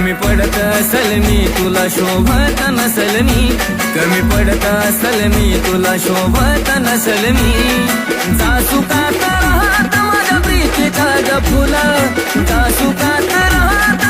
कमी पडत असल मी तुला शोभत नसल मी, कमी पडत असल मी तुला शोभत नसल मी. जासुकात राहत माझ्या प्रीतीचा ग फुल, जासुकात राहत